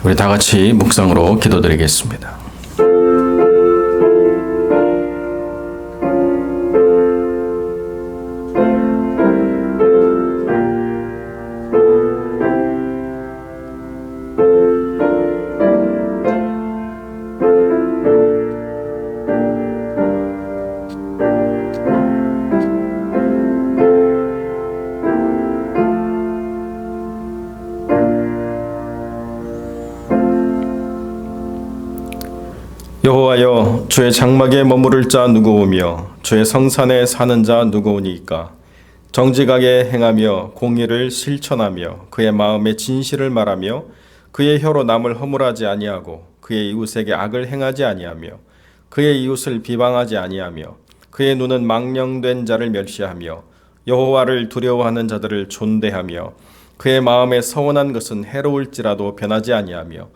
우리 다 같이 묵상으로 기도드리겠습니다. 여호와여, 주의 장막에 머무를 자 누구오며 주의 성산에 사는 자 누구오니이까? 정직하게 행하며 공의를 실천하며 그의 마음에 진실을 말하며 그의 혀로 남을 허물하지 아니하고 그의 이웃에게 악을 행하지 아니하며 그의 이웃을 비방하지 아니하며 그의 눈은 망령된 자를 멸시하며 여호와를 두려워하는 자들을 존대하며 그의 마음에 서원한 것은 해로울지라도 변하지 아니하며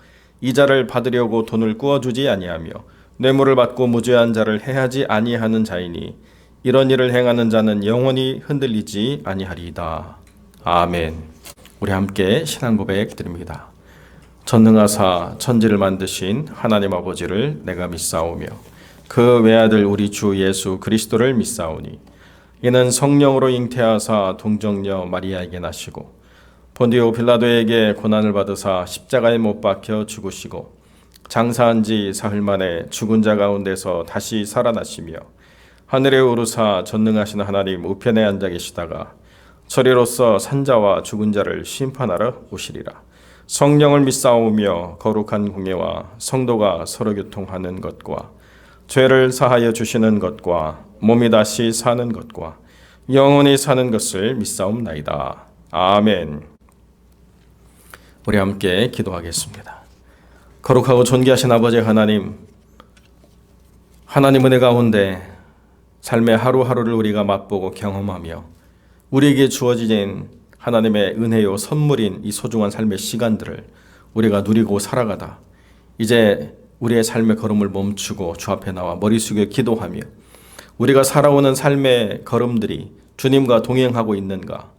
이자를 받으려고 돈을 꾸어주지 아니하며 뇌물을 받고 무죄한 자를 해하지 아니하는 자이니 이런 일을 행하는 자는 영원히 흔들리지 아니하리이다. 아멘. 우리 함께 신앙 고백 드립니다. 전능하사 천지를 만드신 하나님 아버지를 내가 믿사오며 그 외아들 우리 주 예수 그리스도를 믿사오니 이는 성령으로 잉태하사 동정녀 마리아에게 나시고 본디오 빌라도에게 고난을 받으사 십자가에 못 박혀 죽으시고 장사한 지 사흘 만에 죽은 자 가운데서 다시 살아나시며 하늘에 오르사 전능하신 하나님 우편에 앉아 계시다가 저리로서 산자와 죽은 자를 심판하러 오시리라. 성령을 믿사오며 거룩한 공예와 성도가 서로 교통하는 것과 죄를 사하여 주시는 것과 몸이 다시 사는 것과 영원히 사는 것을 믿사옵나이다. 아멘. 우리 함께 기도하겠습니다. 거룩하고 존귀하신 아버지 하나님, 하나님 은혜 가운데 삶의 하루하루를 우리가 맛보고 경험하며 우리에게 주어진 하나님의 은혜요 선물인 이 소중한 삶의 시간들을 우리가 누리고 살아가다 이제 우리의 삶의 걸음을 멈추고 주 앞에 나와 머리 숙여 기도하며 우리가 살아오는 삶의 걸음들이 주님과 동행하고 있는가,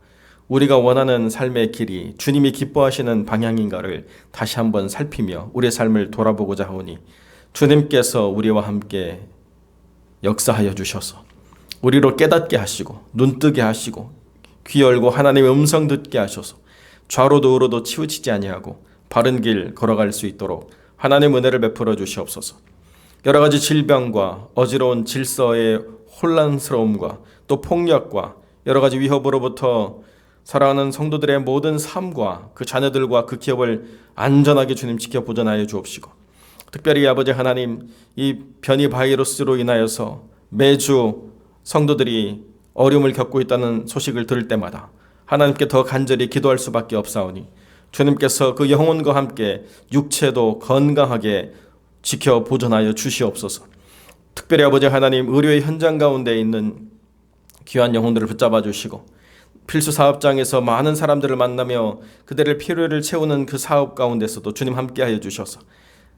우리가 원하는 삶의 길이 주님이 기뻐하시는 방향인가를 다시 한번 살피며 우리의 삶을 돌아보고자 하오니 주님께서 우리와 함께 역사하여 주셔서 우리로 깨닫게 하시고 눈뜨게 하시고 귀 열고 하나님의 음성 듣게 하셔서 좌로도 우로도 치우치지 아니하고 바른 길 걸어갈 수 있도록 하나님 은혜를 베풀어 주시옵소서. 여러 가지 질병과 어지러운 질서의 혼란스러움과 또 폭력과 여러 가지 위협으로부터 사랑하는 성도들의 모든 삶과 그 자녀들과 그 기업을 안전하게 주님 지켜 보존하여 주옵시고, 특별히 아버지 하나님, 이 변이 바이러스로 인하여서 매주 성도들이 어려움을 겪고 있다는 소식을 들을 때마다 하나님께 더 간절히 기도할 수밖에 없사오니 주님께서 그 영혼과 함께 육체도 건강하게 지켜 보존하여 주시옵소서. 특별히 아버지 하나님, 의료의 현장 가운데 있는 귀한 영혼들을 붙잡아 주시고 필수 사업장에서 많은 사람들을 만나며 그들의 필요를 채우는 그 사업 가운데서도 주님 함께하여 주셔서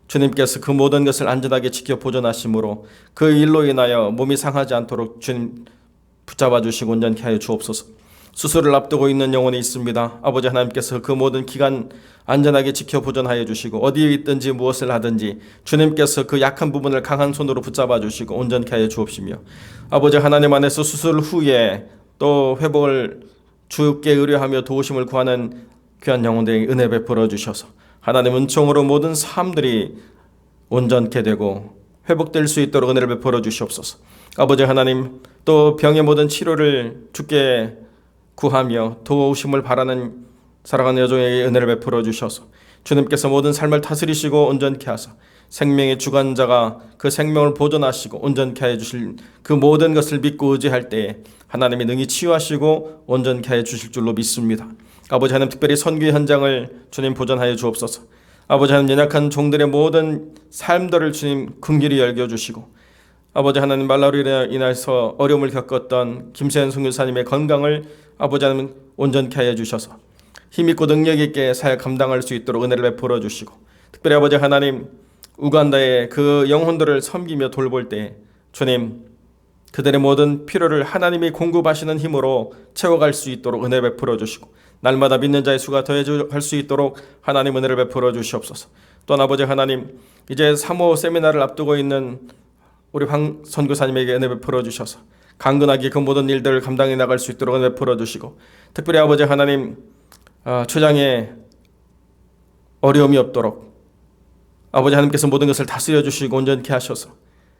주님께서 그 모든 것을 안전하게 지켜 보존하심으로 그 일로 인하여 몸이 상하지 않도록 주님 붙잡아 주시고 온전케 하여 주옵소서. 수술을 앞두고 있는 영혼이 있습니다. 아버지 하나님께서 그 모든 기간 안전하게 지켜 보존하여 주시고 어디에 있든지 무엇을 하든지 주님께서 그 약한 부분을 강한 손으로 붙잡아 주시고 온전케 하여 주옵시며, 아버지 하나님 안에서 수술 후에 또 회복을 주께 의뢰하며 도우심을 구하는 귀한 영혼들에게 은혜 베풀어 주셔서 하나님 은총으로 모든 삶들이 온전케 되고 회복될 수 있도록 은혜를 베풀어 주시옵소서. 아버지 하나님, 또 병의 모든 치료를 주께 구하며 도우심을 바라는 사랑하는 여종에게 은혜를 베풀어 주셔서 주님께서 모든 삶을 다스리시고 온전케 하사 생명의 주관자가 그 생명을 보존하시고 온전케 하여 주실 그 모든 것을 믿고 의지할 때에 하나님이 능히 치유하시고 온전케 하여 주실 줄로 믿습니다. 아버지 하나님, 특별히 선교 현장을 주님 보존하여 주옵소서. 아버지 하나님, 연약한 종들의 모든 삶들을 주님 긍휼히 열겨주시고 아버지 하나님, 말라리아로 인해서 어려움을 겪었던 김세현 선교사님의 건강을 아버지 하나님 온전케 하여 주셔서 힘있고 능력있게 사역 감당할 수 있도록 은혜를 베풀어 주시고, 특별히 아버지 하나님, 우간다의 그 영혼들을 섬기며 돌볼 때 주님 그들의 모든 필요를 하나님이 공급하시는 힘으로 채워갈 수 있도록 은혜 베풀어 주시고, 날마다 믿는 자의 수가 더해질 수 있도록 하나님 은혜를 베풀어 주시옵소서. 또한 아버지 하나님, 이제 3호 세미나를 앞두고 있는 우리 황 선교사님에게 은혜 베풀어 주셔서 강건하게 그 모든 일들을 감당해 나갈 수 있도록 은혜 베풀어 주시고, 특별히 아버지 하나님, 초장에 어려움이 없도록 아버지 하나님께서 모든 것을 다스려 주시고 온전케 하셔서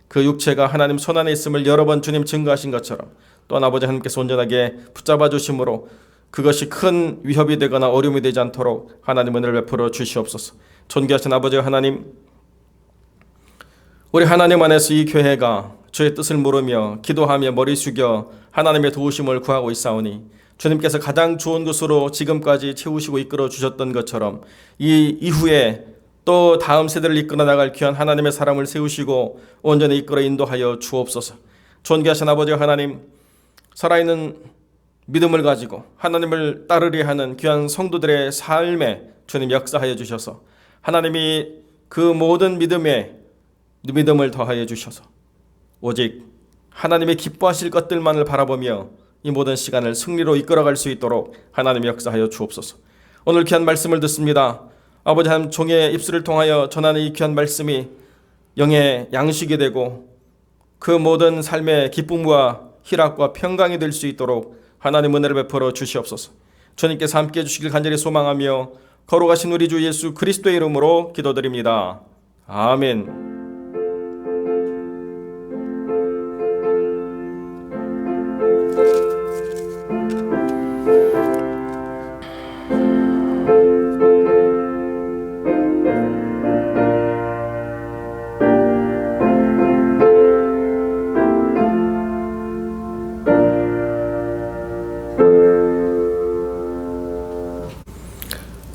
그 육체가 하나님 손안에 있음을 여러 번 주님 증거하신 것처럼, 또한 아버지 하나님께서 온전하게 붙잡아 주심으로 그것이 큰 위협이 되거나 어려움이 되지 않도록 하나님 은혜를 베풀어 주시옵소서. 존귀하신 아버지 하나님, 우리 하나님 안에서 이 교회가 주의 뜻을 물으며 기도하며 머리 숙여 하나님의 도우심을 구하고 있사오니, 주님께서 가장 좋은 것으로 지금까지 채우시고 이끌어 주셨던 것처럼 이 이후에 또 다음 세대를 이끌어 나갈 귀한 하나님의 사람을 세우시고 온전히 이끌어 인도하여 주옵소서. 존귀하신 아버지 하나님, 살아있는 믿음을 가지고 하나님을 따르려 하는 귀한 성도들의 삶에 주님 역사하여 주셔서 하나님이 그 모든 믿음을 더하여 주셔서 오직 하나님의 기뻐하실 것들만을 바라보며 이 모든 시간을 승리로 이끌어갈 수 있도록 하나님 역사하여 주옵소서. 오늘 귀한 말씀을 듣습니다. 아버지 하나님, 종의 입술을 통하여 전하는 이 귀한 말씀이 영의 양식이 되고 그 모든 삶의 기쁨과 희락과 평강이 될 수 있도록 하나님 은혜를 베풀어 주시옵소서. 주님께서 함께해 주시길 간절히 소망하며 거룩하신 우리 주 예수 그리스도의 이름으로 기도드립니다. 아멘.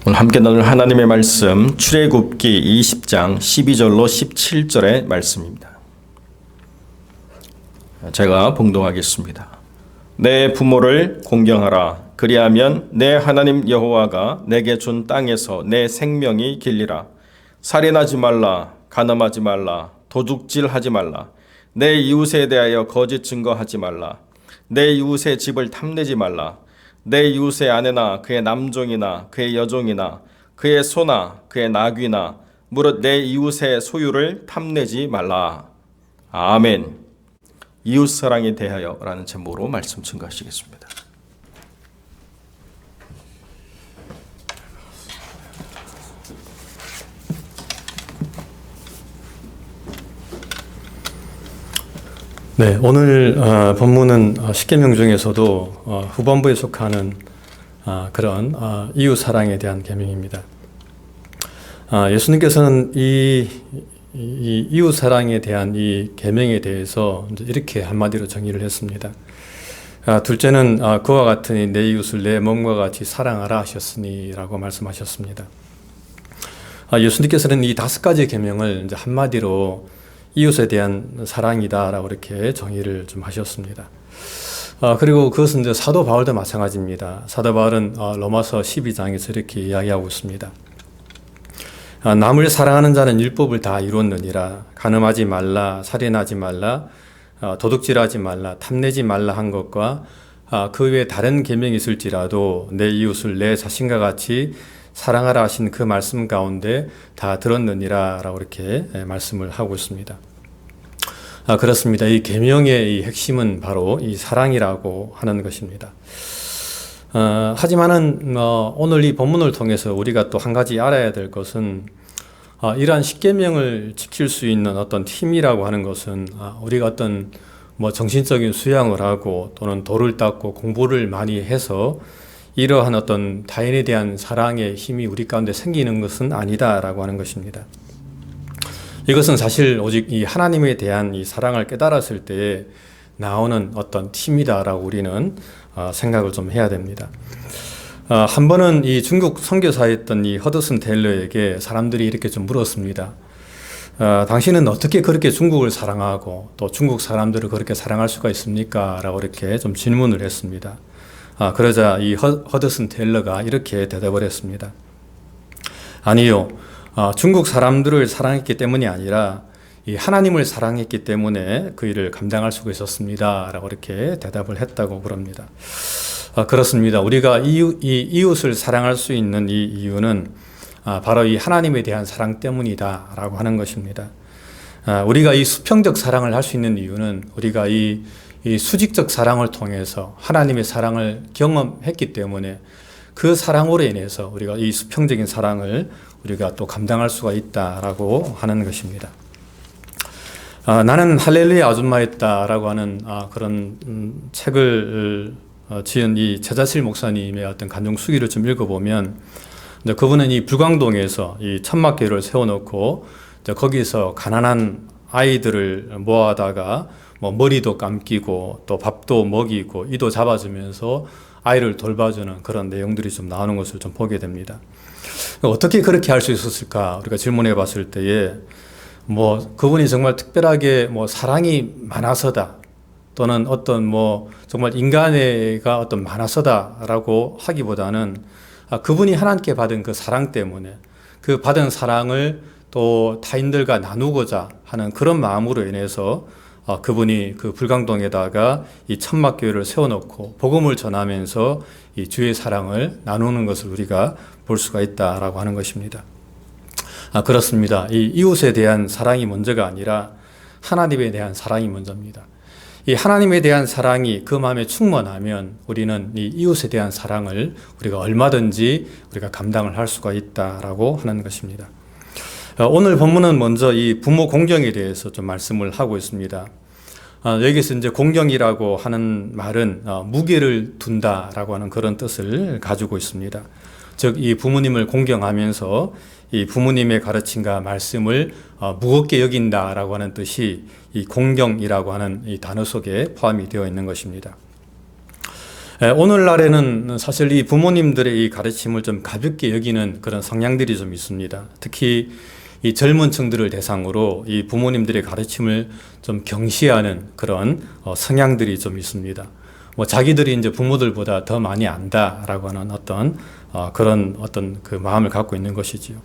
오늘 함께 나눌 하나님의 말씀, 출애굽기 20장 12절로 17절의 말씀입니다. 제가 봉독하겠습니다. 내 부모를 공경하라. 그리하면 내 하나님 여호와가 내게 준 땅에서 내 생명이 길리라. 살인하지 말라. 간음하지 말라. 도둑질하지 말라. 내 이웃에 대하여 거짓 증거하지 말라. 내 이웃의 집을 탐내지 말라. 내 이웃의 아내나 그의 남종이나 그의 여종이나 그의 소나 그의 나귀나 무릇 내 이웃의 소유를 탐내지 말라. 아멘. 이웃사랑에 대하여 라는 제목으로 말씀 증거하시겠습니다. 네, 오늘 본문은 십계명 중에서도 후반부에 속하는 그런 이웃 사랑에 대한 계명입니다. 예수님께서는 이 이웃 사랑에 대한 이 계명에 대해서 이렇게 한마디로 정의를 했습니다. 둘째는 그와 같으니 내 이웃을 내 몸과 같이 사랑하라 하셨으니라고 말씀하셨습니다. 예수님께서는 이 5가지 계명을 이제 한마디로 이웃에 대한 사랑이다라고 이렇게 정의를 좀 하셨습니다. 그리고 그것은 이제 사도 바울도 마찬가지입니다. 사도 바울은 로마서 12장에서 이렇게 이야기하고 있습니다. 남을 사랑하는 자는 율법을 다 이루었느니라. 간음하지 말라, 살인하지 말라, 도둑질하지 말라, 탐내지 말라 한 것과 그 외에 다른 계명이 있을지라도 내 이웃을 내 자신과 같이 사랑하라 하신 그 말씀 가운데 다 들었느니라 라고 이렇게 말씀을 하고 있습니다. 그렇습니다. 이 계명의 이 핵심은 바로 이 사랑이라고 하는 것입니다. 하지만은 오늘 이 본문을 통해서 우리가 또 한 가지 알아야 될 것은 이러한 십계명을 지킬 수 있는 어떤 팀이라고 하는 것은 우리가 어떤 정신적인 수양을 하고 또는 도를 닦고 공부를 많이 해서 이러한 어떤 타인에 대한 사랑의 힘이 우리 가운데 생기는 것은 아니다라고 하는 것입니다. 이것은 사실 오직 이 하나님에 대한 이 사랑을 깨달았을 때 나오는 어떤 팀이다라고 우리는 생각을 좀 해야 됩니다. 한 번은 이 중국 선교사였던 이 허드슨 테일러에게 사람들이 이렇게 좀 물었습니다. 당신은 어떻게 그렇게 중국을 사랑하고 또 중국 사람들을 그렇게 사랑할 수가 있습니까? 라고 이렇게 좀 질문을 했습니다. 그러자 이 허드슨 테일러가 이렇게 대답을 했습니다. 아니요. 중국 사람들을 사랑했기 때문이 아니라 이 하나님을 사랑했기 때문에 그 일을 감당할 수가 있었습니다. 라고 이렇게 대답을 했다고 그럽니다. 그렇습니다. 우리가 이 이웃을 사랑할 수 있는 이 이유는 바로 이 하나님에 대한 사랑 때문이다라고 하는 것입니다. 우리가 이 수평적 사랑을 할 수 있는 이유는 우리가 이 수직적 사랑을 통해서 하나님의 사랑을 경험했기 때문에 그 사랑으로 인해서 우리가 이 수평적인 사랑을 우리가 또 감당할 수가 있다라고 하는 것입니다. 나는 할렐루야 아줌마였다라고 하는 그런 책을 지은 이 최자실 목사님의 어떤 간증 수기를 좀 읽어보면 그분은 이 불광동에서 이 천막교회를 세워놓고 거기서 가난한 아이들을 모아다가 뭐 머리도 감기고 또 밥도 먹이고 이도 잡아주면서 아이를 돌봐주는 그런 내용들이 좀 나오는 것을 좀 보게 됩니다. 어떻게 그렇게 할 수 있었을까? 우리가 질문해 봤을 때에 뭐 그분이 정말 특별하게 뭐 사랑이 많아서다 또는 어떤 뭐 정말 인간애가 어떤 많아서다라고 하기보다는 그분이 하나님께 받은 그 사랑 때문에 그 받은 사랑을 또 타인들과 나누고자 하는 그런 마음으로 인해서 그분이 그 불광동에다가 이 천막교회를 세워놓고 복음을 전하면서 이 주의 사랑을 나누는 것을 우리가 볼 수가 있다라고 하는 것입니다. 그렇습니다. 이 이웃에 대한 사랑이 먼저가 아니라 하나님에 대한 사랑이 먼저입니다. 이 하나님에 대한 사랑이 그 마음에 충만하면 우리는 이 이웃에 대한 사랑을 우리가 얼마든지 우리가 감당을 할 수가 있다라고 하는 것입니다. 오늘 본문은 먼저 이 부모 공경에 대해서 좀 말씀을 하고 있습니다. 여기서 이제 공경이라고 하는 말은 무게를 둔다라고 하는 그런 뜻을 가지고 있습니다. 즉, 이 부모님을 공경하면서 이 부모님의 가르침과 말씀을 무겁게 여긴다라고 하는 뜻이 이 공경이라고 하는 이 단어 속에 포함이 되어 있는 것입니다. 오늘날에는 사실 이 부모님들의 이 가르침을 좀 가볍게 여기는 그런 성향들이 좀 있습니다. 특히 이 젊은 층들을 대상으로 이 부모님들의 가르침을 좀 경시하는 그런 성향들이 좀 있습니다. 뭐 자기들이 이제 부모들보다 더 많이 안다라고 하는 그런 그 마음을 갖고 있는 것이지요.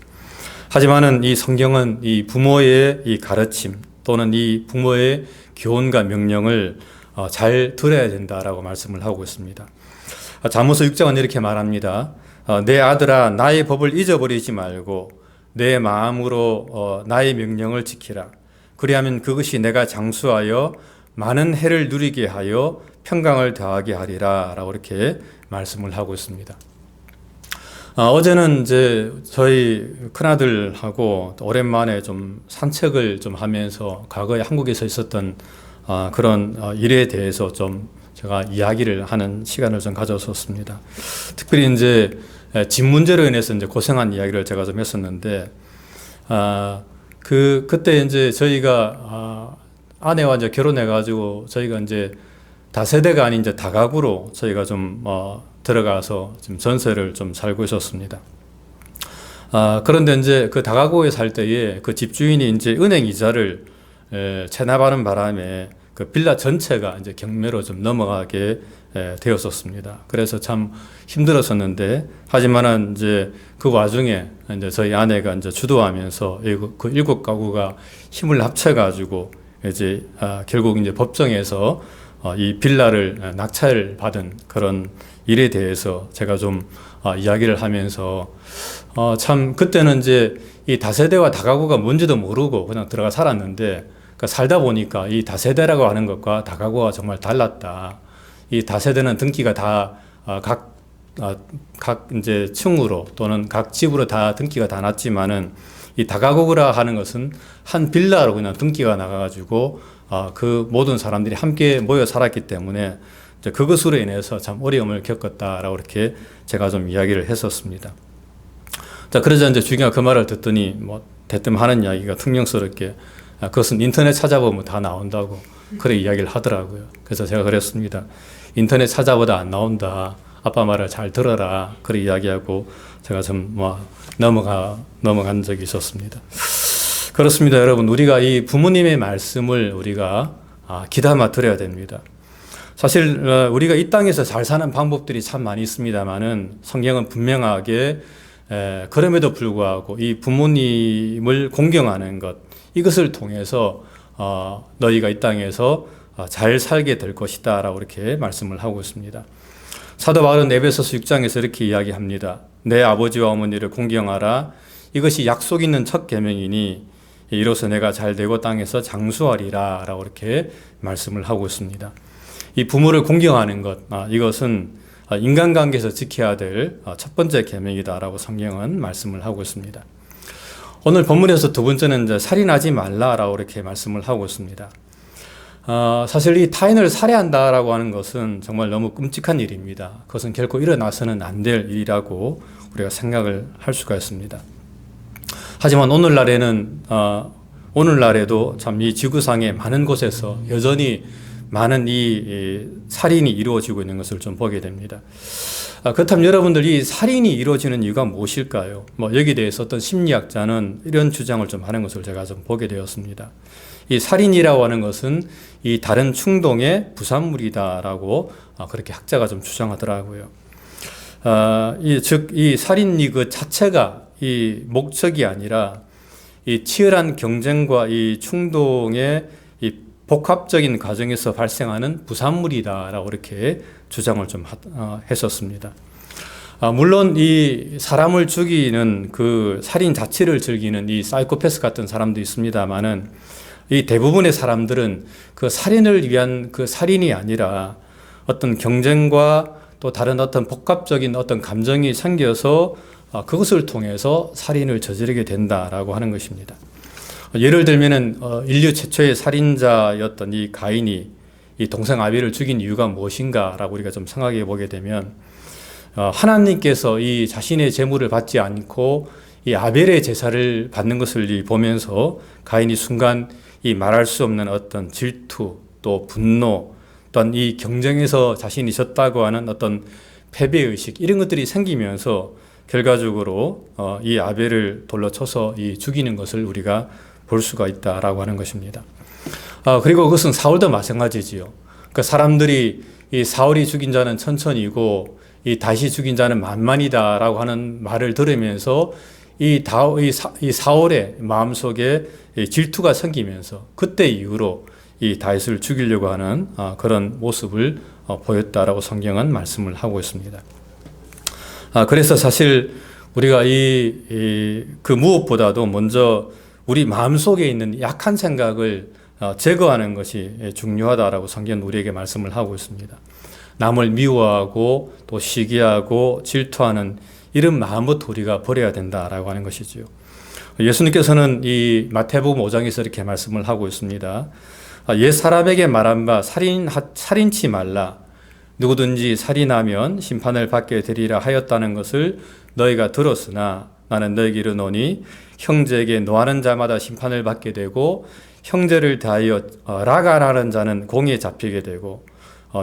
하지만은 이 성경은 이 부모의 이 가르침 또는 이 부모의 교훈과 명령을 잘 들어야 된다라고 말씀을 하고 있습니다. 잠언서 6장은 이렇게 말합니다. 내 아들아, 나의 법을 잊어버리지 말고 내 마음으로 나의 명령을 지키라. 그리하면 그것이 내가 장수하여 많은 해를 누리게 하여 평강을 더하게 하리라 라고 이렇게 말씀을 하고 있습니다. 어제는 이제 저희 큰아들하고 오랜만에 좀 산책을 좀 하면서 과거에 한국에서 있었던 그런 일에 대해서 좀 제가 이야기를 하는 시간을 좀 가졌었습니다. 특별히 이제 집 문제로 인해서 이제 고생한 이야기를 제가 좀 했었는데, 그때 이제 저희가 아내와 이제 결혼해가지고 저희가 이제 다세대가 아닌 이제 다가구로 저희가 좀 들어가서 지금 전세를 좀 살고 있었습니다. 그런데 이제 그 다가구에 살 때에 그 집주인이 이제 은행 이자를 체납하는 바람에 그 빌라 전체가 이제 경매로 좀 넘어가게 되었었습니다. 그래서 참 힘들었었는데, 하지만은 이제 그 와중에 이제 저희 아내가 이제 주도하면서 그 7가구가 힘을 합쳐가지고 이제 결국 이제 법정에서 이 빌라를 낙찰 받은 그런 일에 대해서 제가 좀 이야기를 하면서 참 그때는 이제 이 다세대와 다가구가 뭔지도 모르고 그냥 들어가 살았는데, 그러니까 살다 보니까 이 다세대라고 하는 것과 다가구가 정말 달랐다. 이 다세대는 등기가 다 각 이제 층으로 또는 각 집으로 다 등기가 다 났지만은 이 다가구라 하는 것은 한 빌라로 그냥 등기가 나가가지고 그 모든 사람들이 함께 모여 살았기 때문에 이제 그것으로 인해서 참 어려움을 겪었다라고 이렇게 제가 좀 이야기를 했었습니다. 자, 그러자 이제 주기가 그 말을 듣더니 뭐 대뜸 하는 이야기가 퉁명스럽게 그것은 인터넷 찾아보면 다 나온다고 그래 이야기를 하더라고요. 그래서 제가 그랬습니다. 인터넷 찾아보다 안 나온다. 아빠 말을 잘 들어라. 그래 이야기하고 제가 좀 넘어간 적이 있었습니다. 그렇습니다, 여러분. 우리가 이 부모님의 말씀을 우리가 귀담아 들어야 됩니다. 사실 우리가 이 땅에서 잘 사는 방법들이 참 많이 있습니다만은 성경은 분명하게 그럼에도 불구하고 이 부모님을 공경하는 것, 이것을 통해서 너희가 이 땅에서 잘 살게 될 것이다 라고 이렇게 말씀을 하고 있습니다. 사도 바울은 에베소서 6장에서 이렇게 이야기합니다. 내 아버지와 어머니를 공경하라. 이것이 약속 있는 첫 계명이니 이로써 내가 잘되고 땅에서 장수하리라 라고 이렇게 말씀을 하고 있습니다. 이 부모를 공경하는 것, 이것은 인간관계에서 지켜야 될 첫 번째 계명이다 라고 성경은 말씀을 하고 있습니다. 오늘 본문에서 두 번째는 이제 살인하지 말라라고 이렇게 말씀을 하고 있습니다. 사실 이 타인을 살해한다라고 하는 것은 정말 너무 끔찍한 일입니다. 그것은 결코 일어나서는 안 될 일이라고 우리가 생각을 할 수가 있습니다. 하지만 오늘날에도 참 이 지구상의 많은 곳에서 여전히 많은 이 살인이 이루어지고 있는 것을 좀 보게 됩니다. 그렇다면 여러분들 이 살인이 이루어지는 이유가 무엇일까요? 여기에 대해서 어떤 심리학자는 이런 주장을 좀 하는 것을 제가 좀 보게 되었습니다. 이 살인이라고 하는 것은 이 다른 충동의 부산물이다라고 그렇게 학자가 좀 주장하더라고요. 이 살인이 그 자체가 이 목적이 아니라 이 치열한 경쟁과 이 충동의 이 복합적인 과정에서 발생하는 부산물이다라고 이렇게 주장을 좀 했었습니다. 물론 이 사람을 죽이는 그 살인 자체를 즐기는 이 사이코패스 같은 사람도 있습니다만은 이 대부분의 사람들은 그 살인을 위한 그 살인이 아니라 어떤 경쟁과 또 다른 어떤 복합적인 어떤 감정이 생겨서 그것을 통해서 살인을 저지르게 된다라고 하는 것입니다. 예를 들면은 인류 최초의 살인자였던 이 가인이 이 동생 아벨을 죽인 이유가 무엇인가라고 우리가 좀 생각해 보게 되면 하나님께서 이 자신의 제물을 받지 않고 이 아벨의 제사를 받는 것을 보면서 가인이 순간 이 말할 수 없는 어떤 질투 또 분노 또한 이 경쟁에서 자신이 졌다고 하는 어떤 패배의식 이런 것들이 생기면서 결과적으로 이 아벨을 돌로 쳐서 이 죽이는 것을 우리가 볼 수가 있다라고 하는 것입니다. 그리고 그것은 사울도 마찬가지지요. 그러니까 사람들이 이 사울이 죽인 자는 천천히고 이 다시 죽인 자는 만만이다라고 하는 말을 들으면서 이 사울의 마음속에 질투가 생기면서 그때 이후로 이 다윗을 죽이려고 하는 그런 모습을 보였다라고 성경은 말씀을 하고 있습니다. 그래서 사실 우리가 그 무엇보다도 먼저 우리 마음속에 있는 약한 생각을 제거하는 것이 중요하다라고 성경은 우리에게 말씀을 하고 있습니다. 남을 미워하고 또 시기하고 질투하는 이런 마음부터 우리가 버려야 된다라고 하는 것이지요. 예수님께서는 이 마태복음 5장에서 이렇게 말씀을 하고 있습니다. 옛 사람에게 말한 바 살인치 말라. 누구든지 살인하면 심판을 받게 되리라 하였다는 것을 너희가 들었으나 나는 너희에게 이르노니 형제에게 노하는 자마다 심판을 받게 되고 형제를 대하여 라가라는 자는 공에 잡히게 되고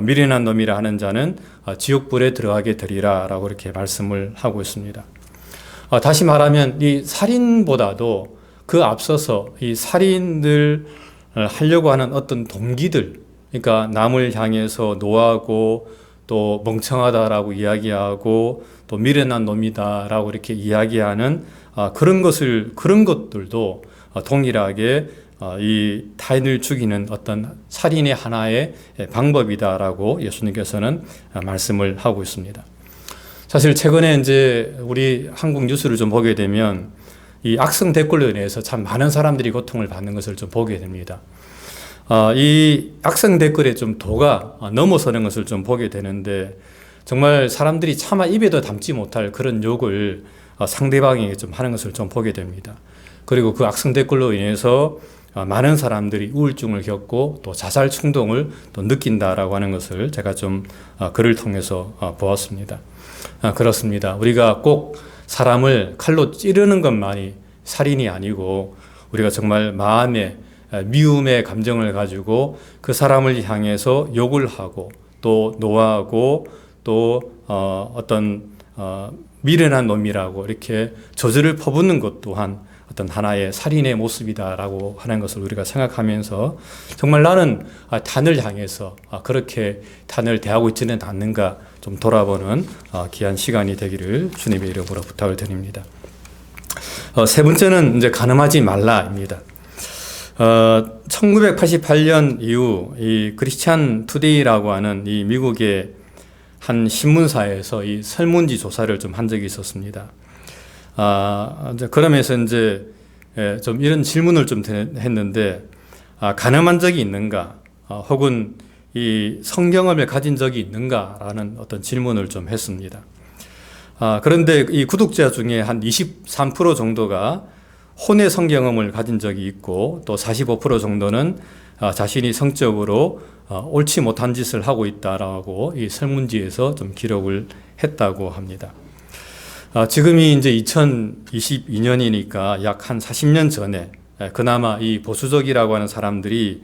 미련한 놈이라 하는 자는 지옥불에 들어가게 되리라 라고 이렇게 말씀을 하고 있습니다. 다시 말하면 이 살인보다도 그 앞서서 이 살인을 하려고 하는 어떤 동기들, 그러니까 남을 향해서 노하고 또 멍청하다라고 이야기하고 또 미련한 놈이다라고 이렇게 이야기하는 그런 것들도 동일하게 이 타인을 죽이는 어떤 살인의 하나의 방법이다라고 예수님께서는 말씀을 하고 있습니다. 사실 최근에 이제 우리 한국 뉴스를 좀 보게 되면 이 악성 댓글로 인해서 참 많은 사람들이 고통을 받는 것을 좀 보게 됩니다. 이 악성 댓글의 좀 도가 넘어서는 것을 좀 보게 되는데 정말 사람들이 차마 입에도 담지 못할 그런 욕을 상대방에게 좀 하는 것을 좀 보게 됩니다. 그리고 그 악성 댓글로 인해서 많은 사람들이 우울증을 겪고 또 자살 충동을 또 느낀다라고 하는 것을 제가 좀 글을 통해서 보았습니다. 그렇습니다. 우리가 꼭 사람을 칼로 찌르는 것만이 살인이 아니고 우리가 정말 마음에 미움의 감정을 가지고 그 사람을 향해서 욕을 하고 또 노하고 또 어떤 미련한 놈이라고 이렇게 저주를 퍼붓는 것 또한 어떤 하나의 살인의 모습이다라고 하는 것을 우리가 생각하면서 정말 나는 단을 향해서 그렇게 단을 대하고 있지는 않는가 좀 돌아보는 귀한 시간이 되기를 주님의 이름으로 부탁을 드립니다. 세 번째는 이제 간음하지 말라입니다. 1988년 이후 이 크리스찬 투데이라고 하는 이 미국의 한 신문사에서 이 설문지 조사를 좀 한 적이 있었습니다. 이제 그러면서 이제 좀 이런 질문을 좀 했는데, 가늠한 적이 있는가, 혹은 이 성경험을 가진 적이 있는가라는 어떤 질문을 좀 했습니다. 그런데 이 구독자 중에 한 23% 정도가 혼의 성경험을 가진 적이 있고, 또 45% 정도는 자신이 성적으로 옳지 못한 짓을 하고 있다라고 이 설문지에서 좀 기록을 했다고 합니다. 지금이 이제 2022년이니까 약 한 40년 전에 그나마 이 보수적이라고 하는 사람들이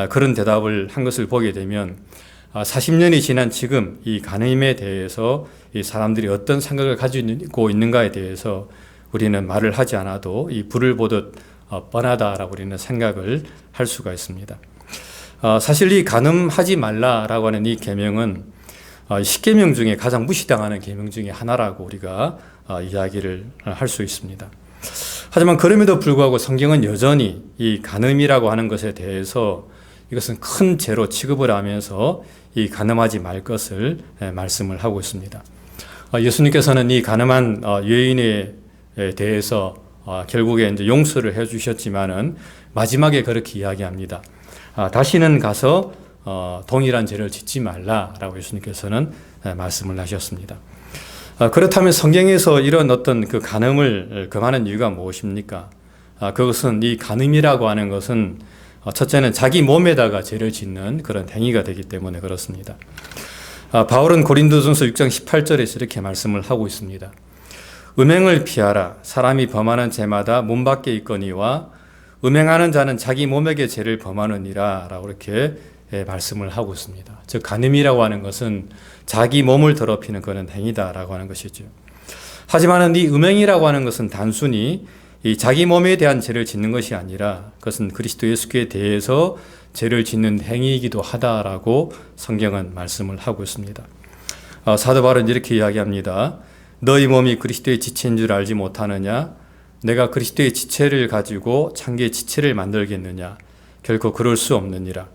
그런 대답을 한 것을 보게 되면, 40년이 지난 지금 이 간음에 대해서 이 사람들이 어떤 생각을 가지고 있는가에 대해서 우리는 말을 하지 않아도 이 불을 보듯 뻔하다라고 우리는 생각을 할 수가 있습니다. 사실 이 간음하지 말라라고 하는 이 계명은 10계명 중에 가장 무시당하는 계명 중에 하나라고 우리가 이야기를 할 수 있습니다. 하지만 그럼에도 불구하고 성경은 여전히 이 간음이라고 하는 것에 대해서 이것은 큰 죄로 취급을 하면서 이 간음하지 말 것을 말씀을 하고 있습니다. 예수님께서는 이 간음한 여인에 대해서 결국에 이제 용서를 해 주셨지만은 마지막에 그렇게 이야기합니다. 다시는 가서 동일한 죄를 짓지 말라라고 예수님께서는 말씀을 하셨습니다. 그렇다면 성경에서 이런 어떤 그 간음을 금하는 이유가 무엇입니까? 그것은 이 간음이라고 하는 것은 첫째는 자기 몸에다가 죄를 짓는 그런 행위가 되기 때문에 그렇습니다. 바울은 고린도전서 6장 18절에서 이렇게 말씀을 하고 있습니다. 음행을 피하라. 사람이 범하는 죄마다 몸 밖에 있거니와 음행하는 자는 자기 몸에게 죄를 범하느니라 라고 이렇게 말씀을 하고 있습니다. 즉 간음이라고 하는 것은 자기 몸을 더럽히는 그런 행위다라고 하는 것이죠. 하지만 이 음행이라고 하는 것은 단순히 이 자기 몸에 대한 죄를 짓는 것이 아니라 그것은 그리스도 예수께 대해서 죄를 짓는 행위이기도 하다라고 성경은 말씀을 하고 있습니다. 사도 바울은 이렇게 이야기합니다. 너희 몸이 그리스도의 지체인 줄 알지 못하느냐? 내가 그리스도의 지체를 가지고 창기의 지체를 만들겠느냐? 결코 그럴 수 없느니라.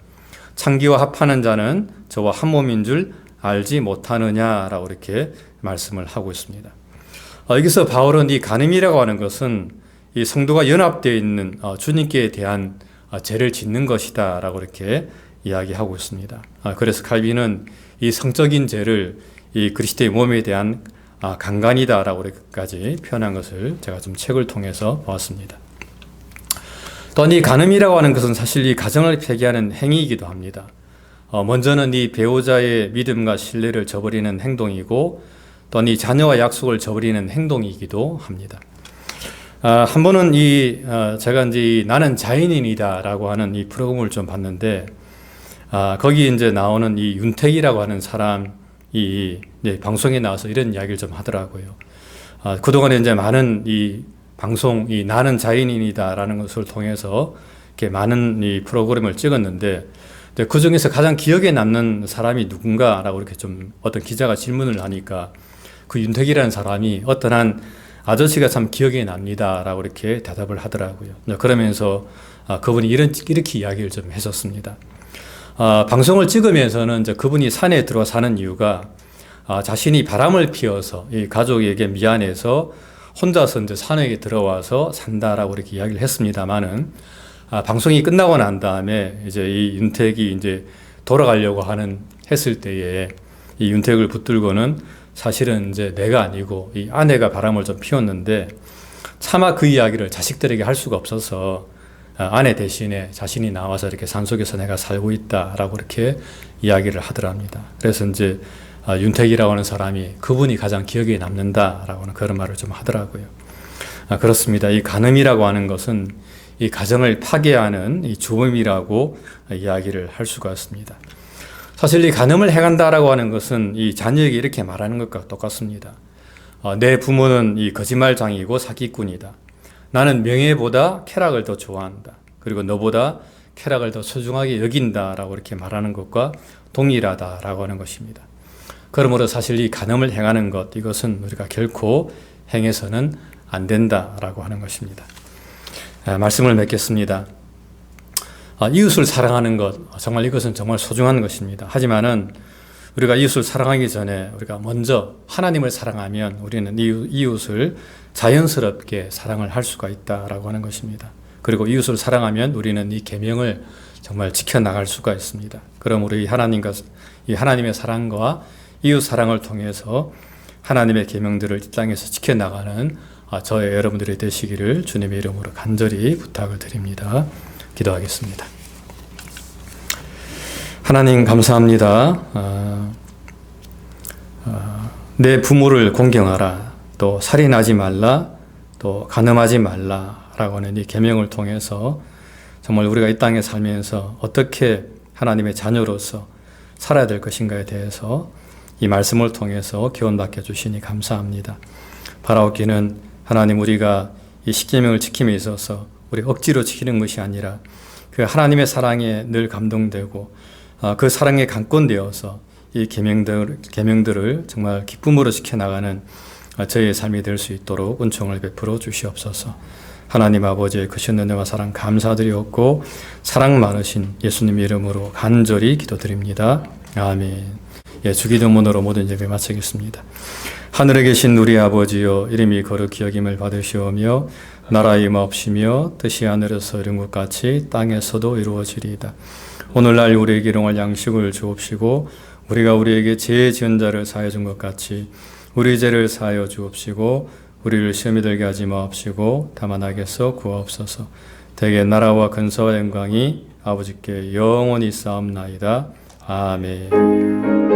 창기와 합하는 자는 저와 한 몸인 줄 알지 못하느냐라고 이렇게 말씀을 하고 있습니다. 여기서 바울은 이 간음이라고 하는 것은 이 성도가 연합되어 있는 주님께 대한 죄를 짓는 것이다라고 이렇게 이야기하고 있습니다. 그래서 칼빈은 이 성적인 죄를 이 그리스도의 몸에 대한 강간이다라고 이렇게까지 표현한 것을 제가 좀 책을 통해서 보았습니다. 또한 이 간음이라고 하는 것은 사실 이 가정을 폐기하는 행위이기도 합니다. 먼저는 이 배우자의 믿음과 신뢰를 저버리는 행동이고, 또한 이 자녀와 약속을 저버리는 행동이기도 합니다. 한 번은 제가 이제 나는 자연인이다라고 하는 이 프로그램을 좀 봤는데, 거기 이제 나오는 이 윤택이라고 하는 사람이 이제 방송에 나와서 이런 이야기를 좀 하더라고요. 그동안에 이제 많은 이 방송, 이 나는 자연인이다라는 것을 통해서 이렇게 많은 이 프로그램을 찍었는데, 그 중에서 가장 기억에 남는 사람이 누군가라고 이렇게 좀 어떤 기자가 질문을 하니까 그 윤택이라는 사람이 어떤 한 아저씨가 참 기억에 납니다라고 이렇게 대답을 하더라고요. 그러면서 그분이 이렇게 이야기를 좀 했었습니다. 방송을 찍으면서는 이제 그분이 산에 들어와 사는 이유가 자신이 바람을 피워서 이 가족에게 미안해서 혼자서 이제 산에 들어와서 산다라고 이렇게 이야기를 했습니다만은, 방송이 끝나고 난 다음에 이제 이 윤택이 이제 돌아가려고 했을 때에 이 윤택을 붙들고는 사실은 이제 내가 아니고 이 아내가 바람을 좀 피웠는데 차마 그 이야기를 자식들에게 할 수가 없어서 아내 대신에 자신이 나와서 이렇게 산속에서 내가 살고 있다라고 이렇게 이야기를 하더랍니다. 그래서 이제 윤택이라고 하는 사람이 그분이 가장 기억에 남는다라고 하는 그런 말을 좀 하더라고요. 그렇습니다. 이 간음이라고 하는 것은 이 가정을 파괴하는 이 죽음이라고 이야기를 할 수가 있습니다. 사실 이 간음을 행한다라고 하는 것은 이 자녀에게 이렇게 말하는 것과 똑같습니다. 내 부모는 이 거짓말장이고 사기꾼이다. 나는 명예보다 쾌락을 더 좋아한다. 그리고 너보다 쾌락을 더 소중하게 여긴다라고 이렇게 말하는 것과 동일하다라고 하는 것입니다. 그러므로 사실 이 간음을 행하는 것, 이것은 우리가 결코 행해서는 안 된다라고 하는 것입니다. 말씀을 맺겠습니다. 이웃을 사랑하는 것, 정말 이것은 정말 소중한 것입니다. 하지만은 우리가 이웃을 사랑하기 전에 우리가 먼저 하나님을 사랑하면 우리는 이웃을 자연스럽게 사랑을 할 수가 있다라고 하는 것입니다. 그리고 이웃을 사랑하면 우리는 이 계명을 정말 지켜나갈 수가 있습니다. 그럼 우리 하나님의 사랑과 이웃 사랑을 통해서 하나님의 계명들을 이 땅에서 지켜나가는 저의 여러분들이 되시기를 주님의 이름으로 간절히 부탁을 드립니다. 기도하겠습니다. 하나님 감사합니다. 내 부모를 공경하라, 또 살인하지 말라, 또 간음하지 말라라고 하는 이 계명을 통해서 정말 우리가 이 땅에 살면서 어떻게 하나님의 자녀로서 살아야 될 것인가에 대해서 이 말씀을 통해서 교훈받게 주시니 감사합니다. 바라옵기는 하나님, 우리가 이 십계명을 지킴에 있어서 우리 억지로 지키는 것이 아니라 그 하나님의 사랑에 늘 감동되고 그 사랑에 강권되어서 이 계명들을 정말 기쁨으로 지켜나가는 저희의 삶이 될 수 있도록 은총을 베풀어 주시옵소서. 하나님 아버지의 크신 은혜와 사랑 감사드리옵고 사랑 많으신 예수님 이름으로 간절히 기도드립니다. 아멘. 주기도문으로 모든 예배 마치겠습니다. 하늘에 계신 우리 아버지여, 이름이 거룩히 여김을 받으시오며 나라 임하옵시며 뜻이 하늘에서 이룬 것 같이 땅에서도 이루어지리이다. 오늘날 우리에게 일용할 양식을 주옵시고 우리가 우리에게 죄 지은 자를 사하여 준 것 같이 우리 죄를 사하여 주옵시고 우리를 시험에 들게 하지 마옵시고 다만 악에서 구하옵소서. 대개 나라와 근사와 영광이 아버지께 영원히 쌓옵나이다. 아멘.